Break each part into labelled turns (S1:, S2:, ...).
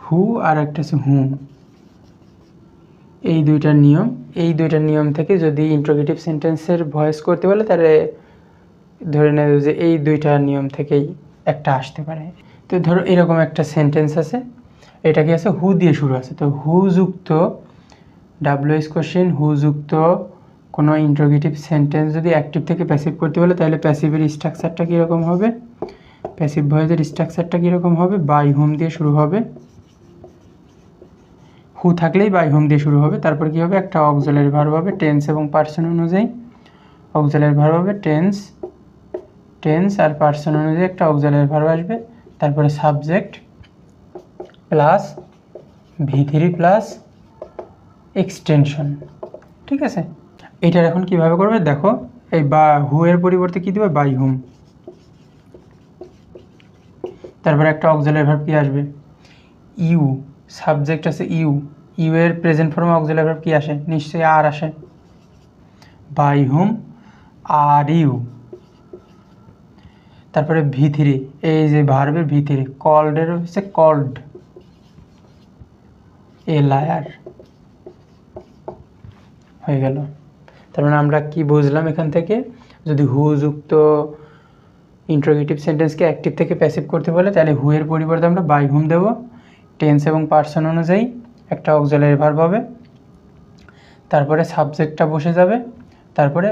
S1: হু আর একটা আছে হুম। এই দুইটা নিয়ম থেকে যদি ইন্ট্রোগেটিভ সেন্টেন্সের ভয়েস করতে বলে তাহলে ধরে নেব যে এই দুইটা নিয়ম থেকেই একটা আসতে পারে। তো ধরো এরকম একটা সেন্টেন্স আছে, এটা কি আছে, হু দিয়ে শুরু আছে। তো হু যুক্ত ডাব্লিউএস কোশ্চেন হু যুক্ত কোনো ইন্ট্রোগেটিভ সেন্টেন্স যদি অ্যাক্টিভ থেকে প্যাসিভ করতে বলে তাহলে প্যাসিভের স্ট্রাকচারটা কীরকম হবে, প্যাসিভ ভয়েসের স্ট্রাকচারটা কীরকম হবে, বাই হোম দিয়ে শুরু হবে। হু থাকলেই বাই হোম দিয়ে শুরু হবে। তারপর কী হবে, একটা অক্সিলারি ভার্ব হবে টেন্স এবং পার্সন অনুযায়ী। অক্সিলারি ভার্ব হবে টেন্স আর পার্সন অনুযায়ী একটা অক্সিলারি ভার্ব আসবে। তারপরে subject plus V3 plus extension. ঠিক আছে, এটার এখন কিভাবে করবে দেখো, এই বা হু এর পরিবর্তে কী দেবে, বাই হোম। তারপরে একটা অক্সিলারি ভার্ব কি আসবে, ইউ। সাবজেক্ট আছে ইউ, ইউ এর প্রেজেন্ট ফর্মে অক্সিলারি ভার্ব কি আসে, নিশ্চয়ই আর আসে। By whom are you. তারপরে V3, এই যে ভার্বের V3, কল্ডের হচ্ছে কল্ড, এ লায়ার হয়ে গেল। তার মানে আমরা কি বুঝলাম এখান থেকে, যদি হু যুক্ত ইন্ট্রোগেটিভ সেন্টেন্সকে অ্যাক্টিভ থেকে প্যাসিভ করতে বলে তাহলে হু এর পরিবর্তে আমরা বাই হোম দেব, টেন্স এবং পার্সন অনুযায়ী একটা অক্সিলারি ভার্ব হবে। তারপরে সাবজেক্টটা বসে যাবে, তারপরে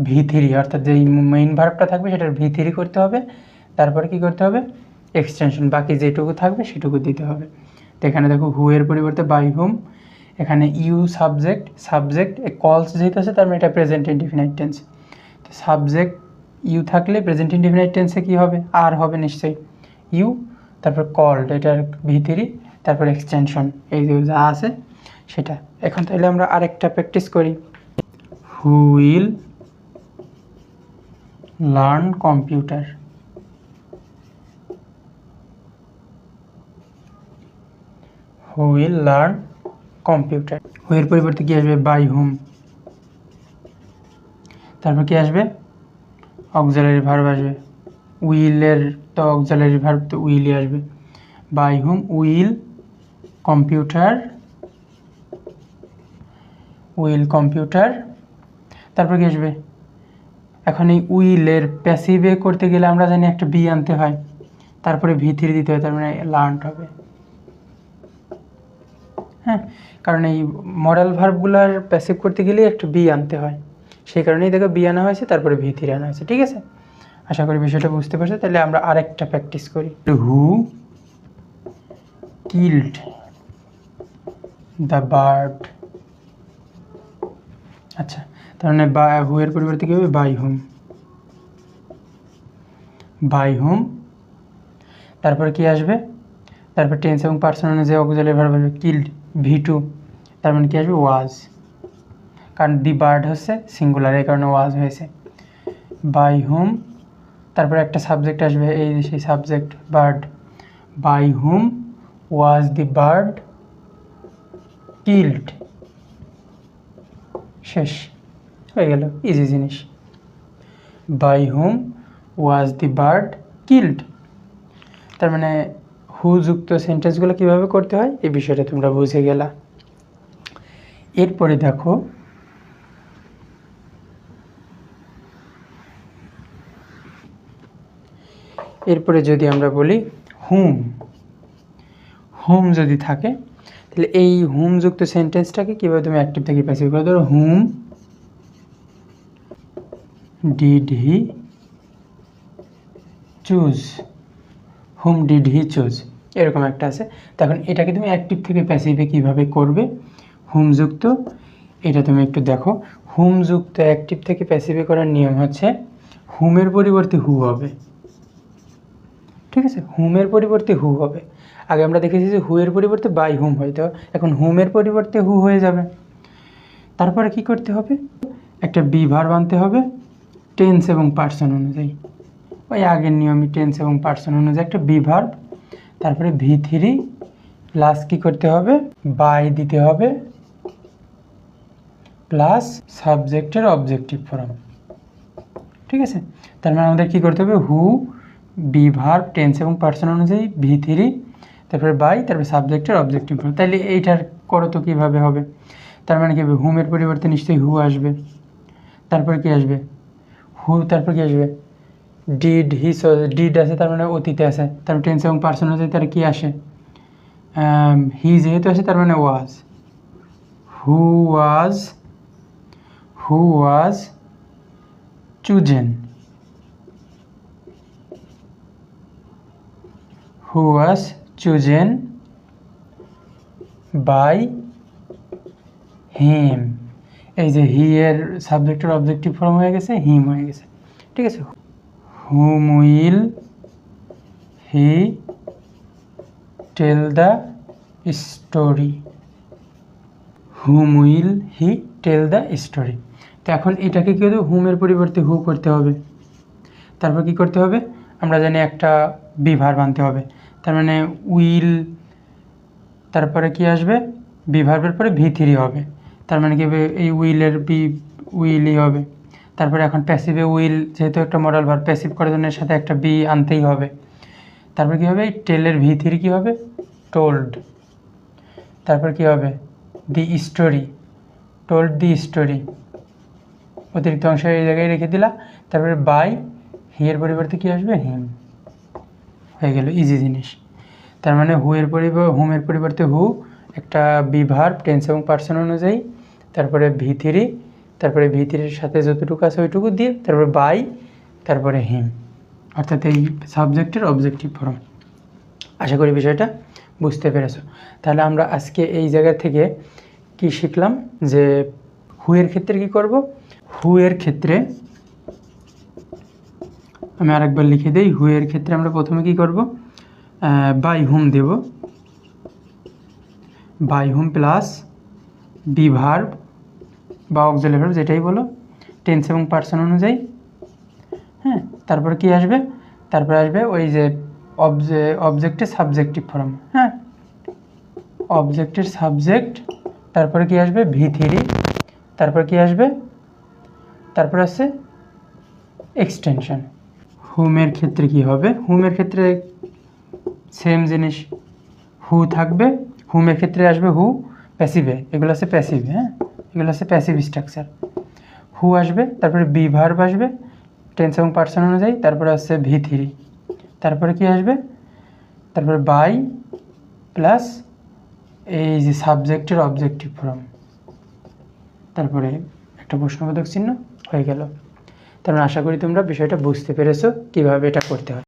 S1: V3 অর্থাৎ যেই মেইন ভার্বটা থাকবে সেটার V3 করতে হবে। তারপরে কি করতে হবে, এক্সটেনশন, বাকি যেটুকু থাকবে সেটুকু দিতে হবে। তো এখানে দেখো হু এর পরিবর্তে বাই হোম, এখানে ইউ সাবজেক্ট কলস যেহেতু আছে তার মানে এটা প্রেজেন্ট ইনডিফিনাইট টেন্স। তো সাবজেক্ট ইউ থাকলে প্রেজেন্ট ইনডিফিনাইট টেন্সে কী হবে, আর হবে নিশ্চয়ই, ইউ। তারপর কল্ড, এটার V3, তারপর এক্সটেনশন, এই যে যা আছে সেটা। এখন তাহলে আমরা আরেকটা প্র্যাকটিস করি। Who will learn computer. Who will learn computer. Who এর পরিবর্তে কী আসবে, বাই হোম। তারপর কি আসবে, অক্সিলারি ভার্ব আসবে। উইলের তো অক্সিলারি ভার্ব তো উইলই আসবে। বাই হোম উইল কম্পিউটার, তারপর কি আসবে, এখন এই উইলের প্যাসিভে করতে গেলে আমরা জানি একটা বি আনতে হয়, তারপরে V3 দিতে হয়, তার মানে লার্ন হবে। হ্যাঁ, কারণ এই মডাল ভার্বগুলোর প্যাসিভ করতে গেলে একটা বি আনতে হয়, সেই কারণেই দেখো বি আনা হয়েছে, তারপরে V3 আনা হয়েছে। ঠিক আছে, আশা করি বিষয়টা বুঝতে পারছো। তাহলে আমরা আরেকটা প্র্যাকটিস করি। হু কিল্ড দ্য বার্ড। আচ্ছা, তার মানে হু এর পরিবর্তে কী হবে, বাই হোম। তারপরে কি আসবে, তারপর টেন্স এবং পার্সন অনুযায়ী অক্সিলারি ভার্ব আসবে, কিল্ড V2, তার মানে কি আসবে, ওয়াজ, কারণ দি বার্ড হচ্ছে সিঙ্গুলার, এই কারণে ওয়াজ হয়েছে। বাই হোম, তারপরে একটা সাবজেক্ট আসবে, এই যে সেই subject bird. By whom was the bird killed. শেষ হয়ে গেল, ইজি জিনিস। By whom was the bird killed. তার মানে হু যুক্ত সেন্টেন্সগুলো কীভাবে করতে হয় এই বিষয়টা তোমরা বুঝে গেলা। এরপরে দেখো, এরপরে যদি আমরা বলি হুম যদি থাকে তাহলে এই হুম যুক্ত সেন্টেন্সটাকে কীভাবে তুমি অ্যাক্টিভ থেকে প্যাসিভ করে, ধরো হুম ডিড হি চুজ, এরকম একটা আছে। তখন এটাকে তুমি অ্যাক্টিভ থেকে প্যাসিভে কীভাবে করবে, হুম যুক্ত, এটা তুমি একটু দেখো। হুম যুক্ত অ্যাক্টিভ থেকে প্যাসিভে করার নিয়ম হচ্ছে হুমের পরিবর্তে হু হবে। ঠিক আছে, হুমের পরিবর্তে হু হবে। আগে আমরা দেখেছি যে হু এর পরিবর্তে বাই হুম হইতো, এখন হুমের পরিবর্তে হু হয়ে যাবে। তারপরে কি করতে হবে, একটা বি ভার্ব আনতে হবে টেন্স এবং পার্সন অনুযায়ী, ওই আগের নিয়মই টেন্স এবং পার্সন অনুযায়ী একটা বি ভার্ব। তারপরে V3 প্লাস কী করতে হবে, বাই দিতে হবে প্লাস সাবজেক্টের অবজেক্টিভ ফর্ম। ঠিক আছে, তার মানে আমাদের কী করতে হবে, হু বি ভার্ব টেন্স এবং পার্সন অনুযায়ী V3, তারপরে বাই, তারপরে সাবজেক্টের অবজেক্টিভ ফর্ম। তাহলে এইটার করো তো কীভাবে হবে? তার মানে কি হবে, হুমের পরিবর্তে নিশ্চয়ই হু আসবে, তারপর কি আসবে হু, তারপর কি আসবে ডিড, ডিড আছে তার মানে অতীতে আছে, তারপর টেন্স এবং পার্সন আছে তার কি আসে হি যেহেতু আছে তার মানে was, who was chosen, who was chosen by him. এই যে হি এর সাবজেক্টের অবজেক্টিভ ফর্ম হয়ে গেছে, হিম হয়ে গেছে, ঠিক আছে। Whom will he tell the story, whom will he tell the story. তো এখন এটাকে কী হবে, হুমের পরিবর্তে হু করতে হবে। তারপর কি করতে হবে, আমরা জানি একটা বি ভার্ব আনতে হবে, তার মানে উইল, তারপরে কি আসবে বি ভার্বের পরে ভি থ্রি হবে, তার মানে কি হবে এই উইলের বি উইলই হবে। তারপরে এখন প্যাসিভে উইল যেহেতু একটা মডাল ভার্ব, প্যাসিভ করার জন্য এর সাথে একটা বি আনতেই হবে। তারপর কী হবে, টেলের ভি থ্রি কী হবে টোল্ড, তারপর কী হবে the story, told the story, অতিরিক্ত অংশ এই জায়গায় রেখে দিলা। তারপরে বাই, হি এর পরিবর্তে কী আসবে হিম, হয়ে গেল ইজি জিনিস। তার মানে হুমের পরিবর্তে হু, একটা বি ভার্ব টেন্স এবং পার্সন অনুযায়ী, তারপরে ভি থ্রি, তারপরে ভি থ্রির সাথে যতটুকু আছে ওইটুকু দিয়ে, তারপরে বাই, তারপরে হিম, অর্থাৎ এই সাবজেক্টের অবজেক্টিভ ফর্ম। আশা করি বিষয়টা বুঝতে পেরেছো। তাহলে আমরা আজকে এই জায়গা থেকে কি শিখলাম, যে হুয়ের ক্ষেত্রে কি করব, হুয়ের ক্ষেত্রে আমি আরেকবার লিখে দিই, হুয়ের ক্ষেত্রে আমরা প্রথমে কি করব, বাই হুম দেব, by whom plus be verb বা অক্সিলারি ভার্ব যেটাই বলো, টেন্স এবং পার্সন অনুযায়ী। হ্যাঁ, তারপর কি আসবে, তারপরে আসবে ওই যে অবজেক্টের সাবজেক্টিভ ফর্ম। হ্যাঁ, অবজেক্টের সাবজেক্ট, তারপরে কি আসবে ভি থ্রি, তারপর কি আসবে, তারপর আসছে এক্সটেনশন। হুমের ক্ষেত্রে কি হবে, হুমের ক্ষেত্রে সেম জিনিস, হু থাকবে, হুমের ক্ষেত্রে আসবে হু, প্যাসিভে এগুলো আছে প্যাসিভ, হ্যাঁ এগুলো আছে প্যাসিভ স্ট্রাকচার। হু আসবে, তারপরে বি ভার্ব আসবে টেন্স এবং পার্সন অনুযায়ী, তারপরে আসছে ভি থ্রি, তারপরে কি আসবে, তারপরে বাই প্লাস এই যে সাবজেক্টের অবজেক্টিভ ফর্ম, তারপরে একটা প্রশ্নবোধক চিহ্ন, হয়ে গেল। তার মানে আশা করি তোমরা বিষয়টা বুঝতে পেরেছো কীভাবে এটা করতে হয়।